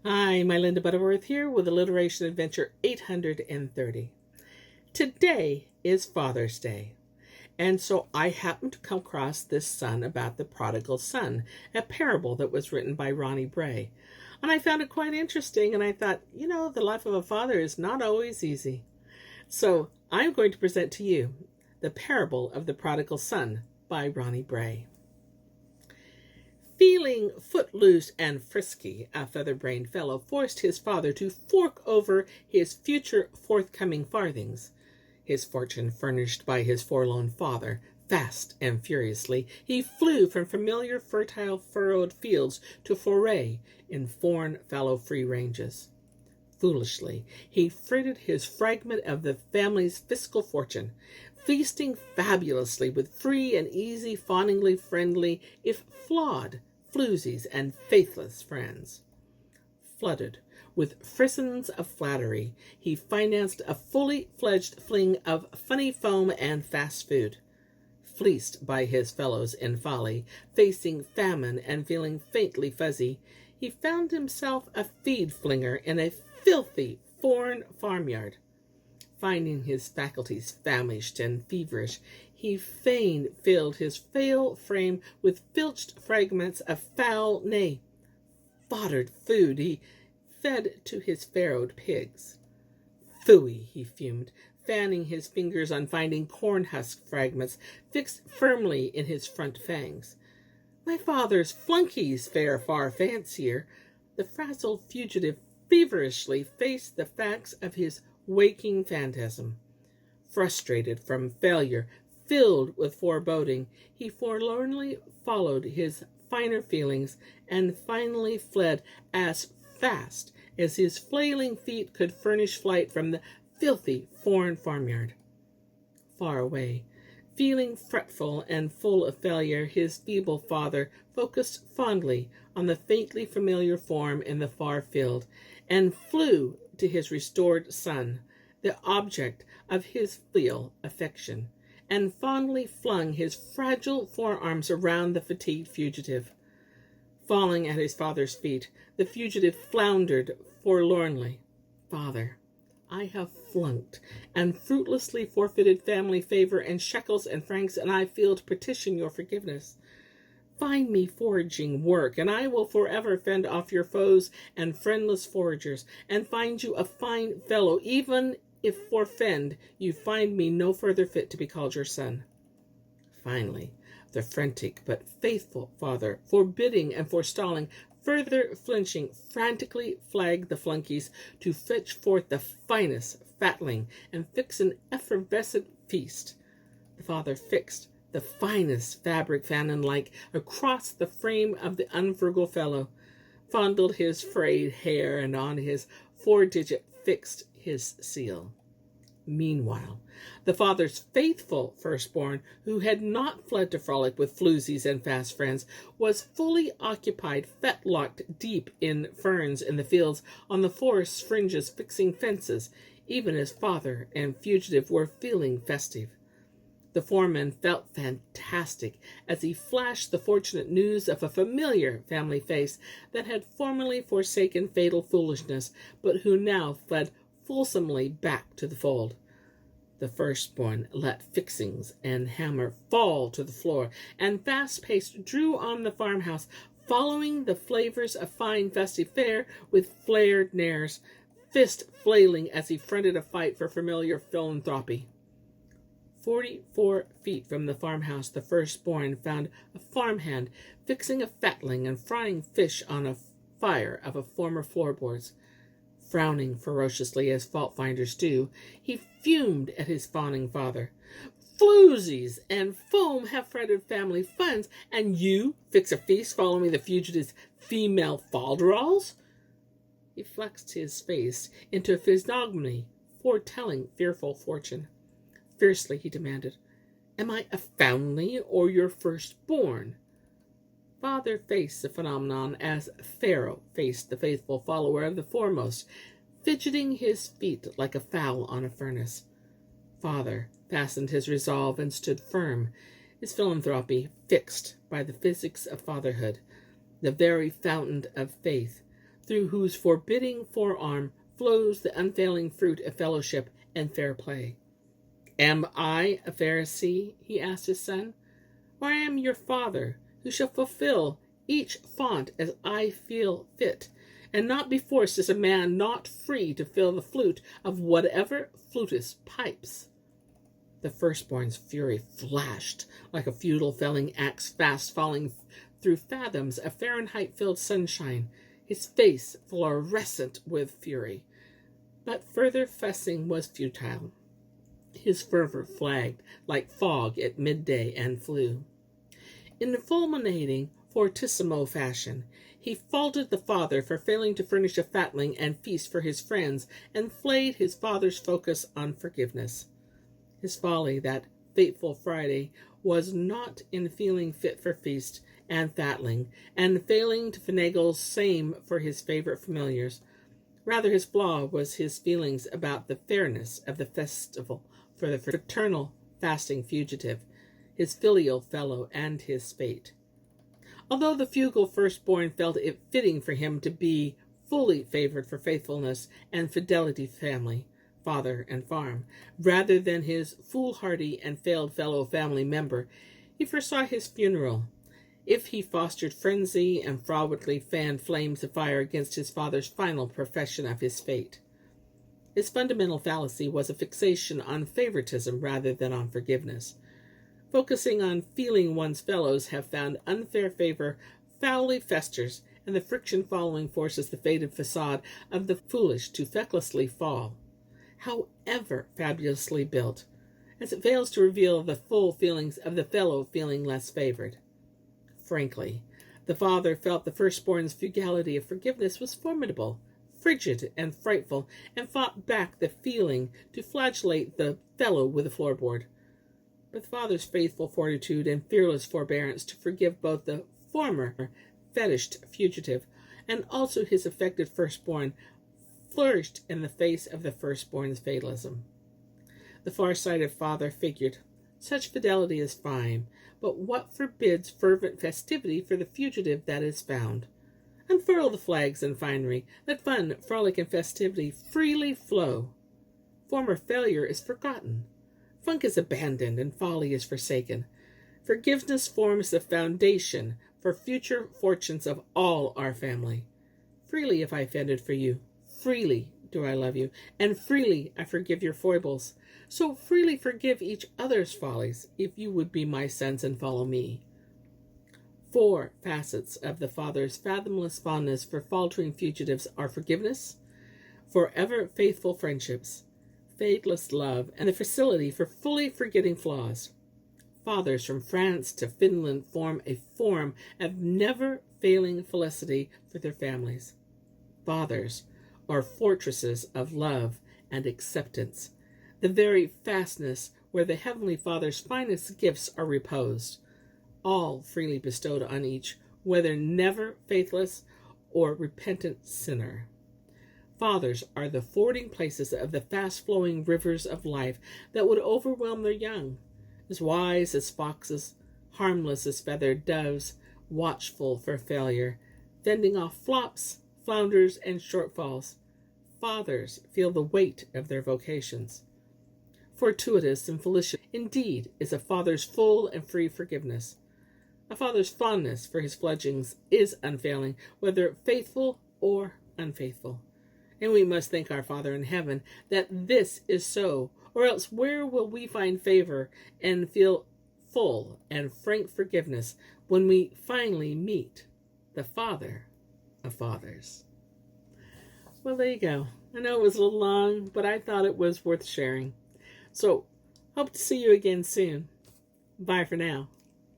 Hi, my Linda Butterworth here with Alliteration Adventure 830. Today is Father's Day, and so I happened to come across this son about the prodigal son, a parable that was written by Ronnie Bray. And I found it quite interesting, and I thought, the life of a father is not always easy. So I'm going to present to you the parable of the prodigal son by Ronnie Bray. Feeling footloose and frisky, a feather-brained fellow forced his father to fork over his future forthcoming farthings. His fortune furnished by his forlorn father, fast and furiously, he flew from familiar fertile furrowed fields to foray in foreign fallow free ranges. Foolishly, he frittered his fragment of the family's fiscal fortune, feasting fabulously with free and easy, fawningly friendly, if flawed, floozies and faithless friends. Flooded with frisons of flattery, he financed a fully fledged fling of funny foam and fast food. Fleeced by his fellows in folly, facing famine and feeling faintly fuzzy, he found himself a feed flinger in a filthy foreign farmyard. Finding his faculties famished and feverish, he fain filled his frail frame with filched fragments of foul, nay, foddered food he fed to his farrowed pigs. Phooey, he fumed, fanning his fingers on finding corn husk fragments fixed firmly in his front fangs. My father's flunkies fare far fancier. The frazzled fugitive feverishly faced the facts of his waking phantasm. Frustrated from failure, filled with foreboding, he forlornly followed his finer feelings and finally fled as fast as his flailing feet could furnish flight from the filthy foreign farmyard. Far away, feeling fretful and full of failure, his feeble father focused fondly on the faintly familiar form in the far field and flew to his restored son, the object of his filial affection, and fondly flung his fragile forearms around the fatigued fugitive. Falling at his father's feet, the fugitive floundered forlornly. Father, I have flunked and fruitlessly forfeited family favor and shekels and francs, and I feel to petition your forgiveness. Find me foraging work, and I will forever fend off your foes and friendless foragers, and find you a fine fellow, even if for fend you find me no further fit to be called your son. Finally, the frantic but faithful father, forbidding and forestalling, further flinching, frantically flagged the flunkies to fetch forth the finest fatling and fix an effervescent feast. The father fixed the finest fabric fanon-like across the frame of the unfrugal fellow, fondled his frayed hair, and on his 4-digit fixed his seal. Meanwhile, the father's faithful firstborn, who had not fled to frolic with floozies and fast friends, was fully occupied, fetlocked deep in ferns in the fields on the forest fringes, fixing fences, even as father and fugitive were feeling festive. The foreman felt fantastic as he flashed the fortunate news of a familiar family face that had formerly forsaken fatal foolishness, but who now fled fulsomely back to the fold. The firstborn let fixings and hammer fall to the floor, and fast-paced drew on the farmhouse, following the flavors of fine festive fare with flared nares, fist flailing as he fronted a fight for familiar philanthropy. 44 feet from the farmhouse, the firstborn found a farmhand fixing a fatling and frying fish on a fire of a former floorboards. Frowning ferociously as fault-finders do, he fumed at his fawning father. Floozies and foam have fretted family funds, and you fix a feast following the fugitive's female falderals? He flexed his face into a physiognomy foretelling fearful fortune. Fiercely he demanded, Am I a foundling or your firstborn? Father faced the phenomenon as Pharaoh faced the faithful follower of the foremost, fidgeting his feet like a fowl on a furnace. Father fastened his resolve and stood firm, his philanthropy fixed by the physics of fatherhood, the very fountain of faith, through whose forbidding forearm flows the unfailing fruit of fellowship and fair play. Am I a Pharisee, he asked his son, or I am your father, who shall fulfill each font as I feel fit, and not be forced as a man not free to fill the flute of whatever flutist pipes? The firstborn's fury flashed like a futile felling axe fast falling through fathoms of Fahrenheit-filled sunshine, his face fluorescent with fury. But further fussing was futile. His fervor flagged like fog at midday and flew. In fulminating fortissimo fashion, he faulted the father for failing to furnish a fatling and feast for his friends, and flayed his father's focus on forgiveness. His folly that fateful Friday was not in feeling fit for feast and fatling, and failing to finagle same for his favorite familiars. Rather, his flaw was his feelings about the fairness of the festival for the fraternal fasting fugitive, his filial fellow, and his fate. Although the frugal firstborn felt it fitting for him to be fully favored for faithfulness and fidelity to family, father, and farm, rather than his foolhardy and failed fellow family member, he foresaw his funeral, if he fostered frenzy and frowardly fanned flames of fire against his father's final profession of his fate. His fundamental fallacy was a fixation on favoritism rather than on forgiveness. Focusing on feeling one's fellows have found unfair favor foully festers, and the friction following forces the faded facade of the foolish to fecklessly fall, however fabulously built, as it fails to reveal the full feelings of the fellow feeling less favored. Frankly, the father felt the firstborn's fugality of forgiveness was formidable, frigid, and frightful, and fought back the feeling to flagellate the fellow with a floorboard. But the father's faithful fortitude and fearless forbearance to forgive both the former fetished fugitive and also his affected firstborn flourished in the face of the firstborn's fatalism. The far-sighted father figured, such fidelity is fine, but what forbids fervent festivity for the fugitive that is found? Unfurl the flags and finery, let fun, frolic, and festivity freely flow. Former failure is forgotten, funk is abandoned, and folly is forsaken. Forgiveness forms the foundation for future fortunes of all our family. Freely have I offended for you, freely do I love you, and freely I forgive your foibles. So freely forgive each other's follies, if you would be my sons and follow me. 4 facets of the father's fathomless fondness for faltering fugitives are forgiveness, forever faithful friendships, fadeless love, and the facility for fully forgetting flaws. Fathers from France to Finland form a form of never-failing felicity for their families. Fathers are fortresses of love and acceptance, the very fastness where the Heavenly Father's finest gifts are reposed, all freely bestowed on each, whether never faithless or repentant sinner. Fathers are the fording places of the fast-flowing rivers of life that would overwhelm their young, as wise as foxes, harmless as feathered doves, watchful for failure, fending off flops, flounders, and shortfalls. Fathers feel the weight of their vocations. Fortuitous and felicitous, indeed, is a father's full and free forgiveness. A father's fondness for his fledglings is unfailing, whether faithful or unfaithful. And we must thank our Father in heaven that this is so, or else where will we find favor and feel full and frank forgiveness when we finally meet the Father of fathers? Well, there you go. I know it was a little long, but I thought it was worth sharing. So, hope to see you again soon. Bye for now.